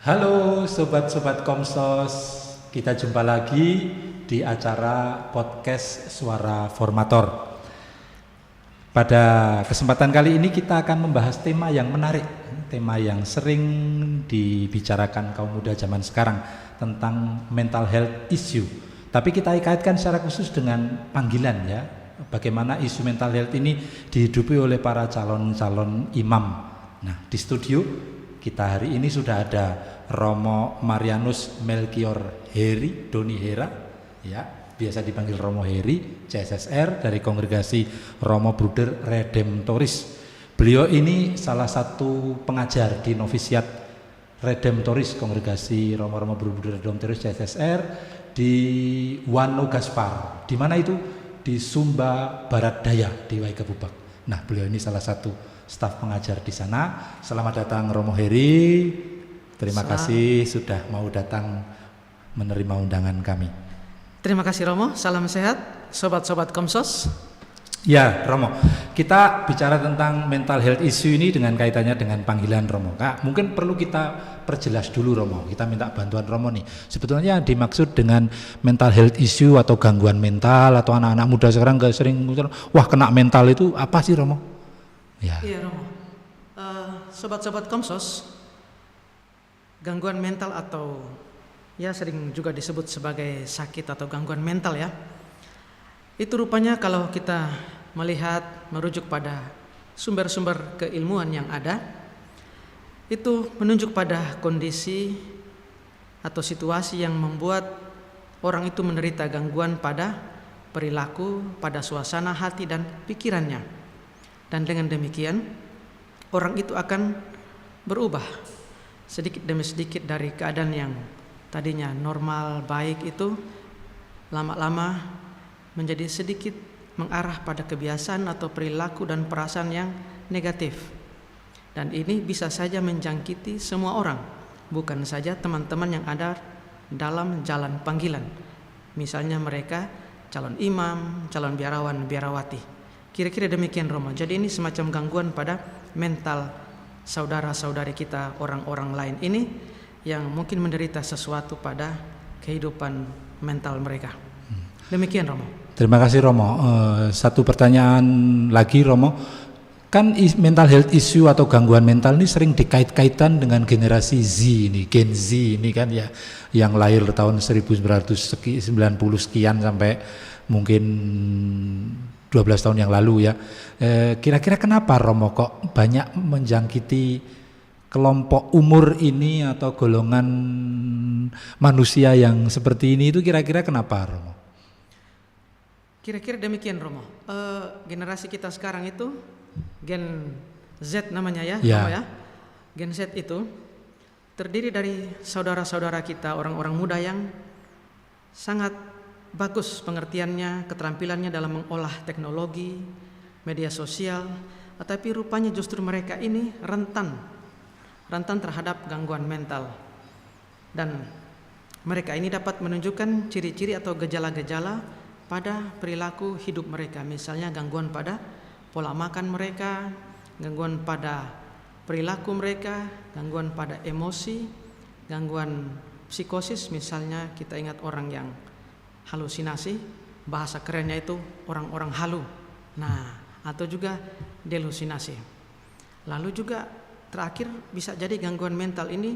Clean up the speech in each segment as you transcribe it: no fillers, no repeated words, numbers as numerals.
Halo sobat-sobat Komsos, kita jumpa lagi di acara podcast Suara Formator. Pada kesempatan kali ini kita akan membahas tema yang menarik, tema yang sering dibicarakan kaum muda zaman sekarang tentang mental health issue. Tapi kita kaitkan secara khusus dengan panggilan ya, bagaimana isu mental health ini dihidupi oleh para calon-calon imam. Nah, di studio kita hari ini sudah ada Romo Marianus Melchior Heri Doni Hera, ya, biasa dipanggil Romo Heri, CSSR dari kongregasi Romo Bruder Redemptoris. Beliau ini salah satu pengajar di novisiat Redemptoris, kongregasi Romo Bruder Redemptoris CSSR di Wano Gaspar. Di mana itu? Di Sumba Barat Daya di Waikabubak. Nah, beliau ini salah satu staf pengajar di sana. Selamat datang Romo Heri. Terima kasih sudah mau datang menerima undangan kami. Terima kasih Romo, salam sehat sobat-sobat Komsos. Ya Romo, kita bicara tentang mental health issue ini dengan kaitannya dengan panggilan Romo. Kak, mungkin perlu kita perjelas dulu Romo, kita minta bantuan Romo nih. Sebetulnya yang dimaksud dengan mental health issue atau gangguan mental, atau anak-anak muda sekarang gak sering wah kena mental, itu apa sih Romo? Ya. Iya Romo, sobat-sobat Komsos, gangguan mental atau ya sering juga disebut sebagai sakit atau gangguan mental ya, itu rupanya kalau kita melihat merujuk pada sumber-sumber keilmuan yang ada, itu menunjuk pada kondisi atau situasi yang membuat orang itu menderita gangguan pada perilaku, pada suasana hati dan pikirannya. Dan dengan demikian orang itu akan berubah sedikit demi sedikit dari keadaan yang tadinya normal, baik, itu lama-lama menjadi sedikit mengarah pada kebiasaan atau perilaku dan perasaan yang negatif. Dan ini bisa saja menjangkiti semua orang, bukan saja teman-teman yang ada dalam jalan panggilan. Misalnya mereka calon imam, calon biarawan, biarawati. Kira-kira demikian Romo. Jadi ini semacam gangguan pada mental saudara-saudari kita, orang-orang lain ini yang mungkin menderita sesuatu pada kehidupan mental mereka. Demikian Romo. Terima kasih Romo. Satu pertanyaan lagi Romo, kan mental health issue atau gangguan mental ini sering dikait-kaitan dengan generasi Z ini, Gen Z ini kan ya, yang lahir tahun 1990 sekian sampai mungkin 12 tahun yang lalu ya. Kira-kira kenapa Romo kok banyak menjangkiti kelompok umur ini atau golongan manusia yang seperti ini, itu kira-kira kenapa Romo? Kira-kira demikian Romo. Generasi kita sekarang itu Gen Z namanya ya, Romo ya. Gen Z itu terdiri dari saudara-saudara kita, orang-orang muda yang sangat bagus pengertiannya, keterampilannya dalam mengolah teknologi, media sosial, tetapi rupanya justru mereka ini rentan terhadap gangguan mental. Dan mereka ini dapat menunjukkan ciri-ciri atau gejala-gejala pada perilaku hidup mereka. Misalnya gangguan pada pola makan mereka, gangguan pada perilaku mereka, gangguan pada emosi, gangguan psikosis. Misalnya kita ingat orang yang halusinasi, bahasa kerennya itu orang-orang halu. Nah, atau juga delusinasi. Lalu juga terakhir bisa jadi gangguan mental ini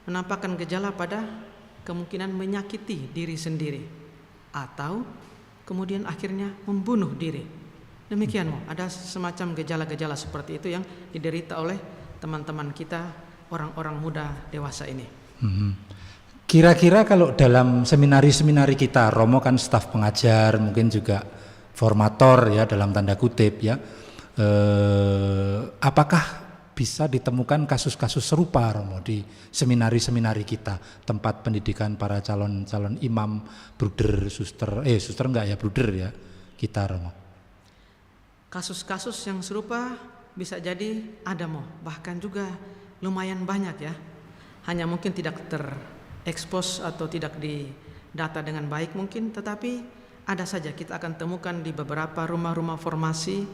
menampakkan gejala pada kemungkinan menyakiti diri sendiri atau kemudian akhirnya membunuh diri. Demikian ada semacam gejala-gejala seperti itu yang diderita oleh teman-teman kita, orang-orang muda dewasa ini. Kira-kira kalau dalam seminari-seminari kita, Romo kan staf pengajar, mungkin juga formator ya dalam tanda kutip ya, apakah bisa ditemukan kasus-kasus serupa Romo di seminari-seminari kita, tempat pendidikan para calon-calon imam, bruder, suster enggak ya, bruder ya kita Romo? Kasus-kasus yang serupa bisa jadi ada bahkan juga lumayan banyak ya, hanya mungkin tidak terekspos atau tidak didata dengan baik mungkin, tetapi ada saja kita akan temukan di beberapa rumah-rumah formasi,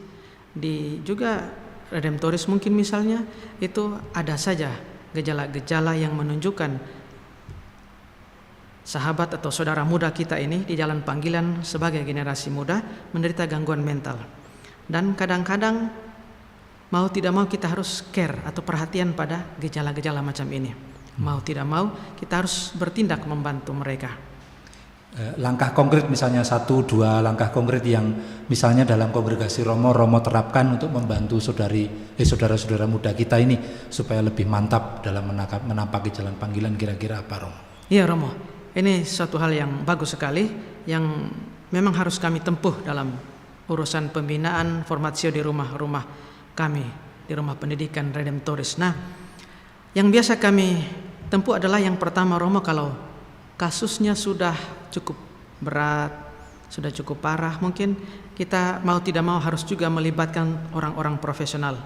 di juga Redemptoris mungkin misalnya, itu ada saja gejala-gejala yang menunjukkan sahabat atau saudara muda kita ini di jalan panggilan sebagai generasi muda menderita gangguan mental. Dan kadang-kadang mau tidak mau kita harus care atau perhatian pada gejala-gejala macam ini. Mau tidak mau kita harus bertindak membantu mereka. Langkah konkret misalnya 1-2 langkah konkret yang misalnya dalam kongregasi Romo terapkan untuk membantu saudara-saudara muda kita ini supaya lebih mantap dalam menampaki jalan panggilan, kira-kira apa, Romo? Iya, Romo, ini suatu hal yang bagus sekali yang memang harus kami tempuh dalam urusan pembinaan formatio di rumah-rumah kami, di rumah pendidikan Redemptoris. Nah, yang biasa kami tempuh adalah yang pertama, Romo, kalau kasusnya sudah cukup berat, sudah cukup parah, mungkin kita mau tidak mau harus juga melibatkan orang-orang profesional.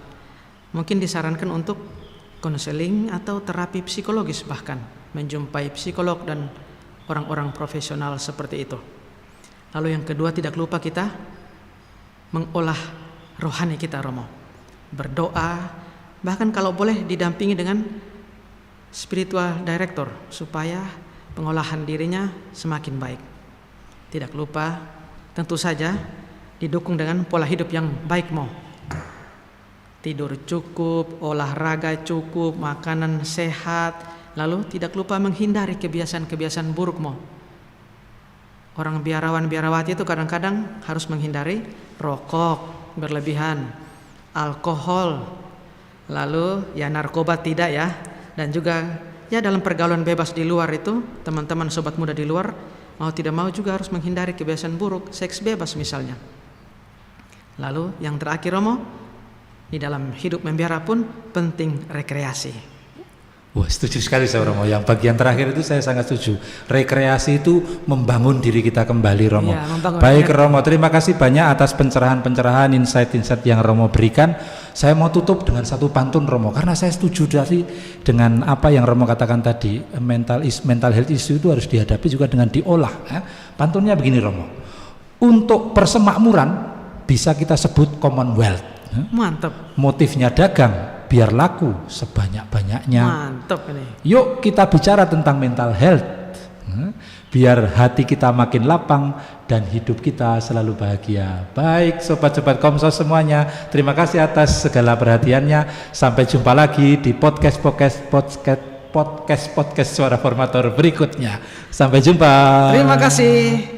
Mungkin disarankan untuk konseling atau terapi psikologis, bahkan menjumpai psikolog dan orang-orang profesional seperti itu. Lalu yang kedua, tidak lupa kita mengolah rohani kita, Romo. Berdoa, bahkan kalau boleh didampingi dengan spiritual director supaya pengolahan dirinya semakin baik. Tidak lupa tentu saja didukung dengan pola hidup yang baik, Mo. Tidur cukup, olahraga cukup, makanan sehat, lalu tidak lupa menghindari kebiasaan-kebiasaan buruk, Mo. Orang biarawan-biarawati itu kadang-kadang harus menghindari rokok berlebihan, alkohol, lalu ya narkoba tidak ya, dan juga ya dalam pergaulan bebas di luar itu, teman-teman sobat muda di luar mau tidak mau juga harus menghindari kebiasaan buruk, seks bebas misalnya. Lalu yang terakhir, Romo, di dalam hidup membiara pun penting rekreasi. Wah, setuju sekali saya, Romo. Yang bagian terakhir itu saya sangat setuju. Rekreasi itu membangun diri kita kembali, Romo. Ya, baik, Romo, terima kasih banyak atas pencerahan-pencerahan, insight-insight yang Romo berikan. Saya mau tutup dengan satu pantun, Romo, karena saya setuju dengan apa yang Romo katakan tadi. Mental health issue itu harus dihadapi juga dengan diolah. Pantunnya begini, Romo. Untuk persemakmuran bisa kita sebut Commonwealth. Mantap. Motifnya dagang, biar laku sebanyak-banyaknya. Mantap ini. Yuk kita bicara tentang mental health, biar hati kita makin lapang dan hidup kita selalu bahagia. Baik, sobat-sobat Komsos semuanya, terima kasih atas segala perhatiannya. Sampai jumpa lagi di podcast Suara Formator berikutnya. Sampai jumpa. Terima kasih.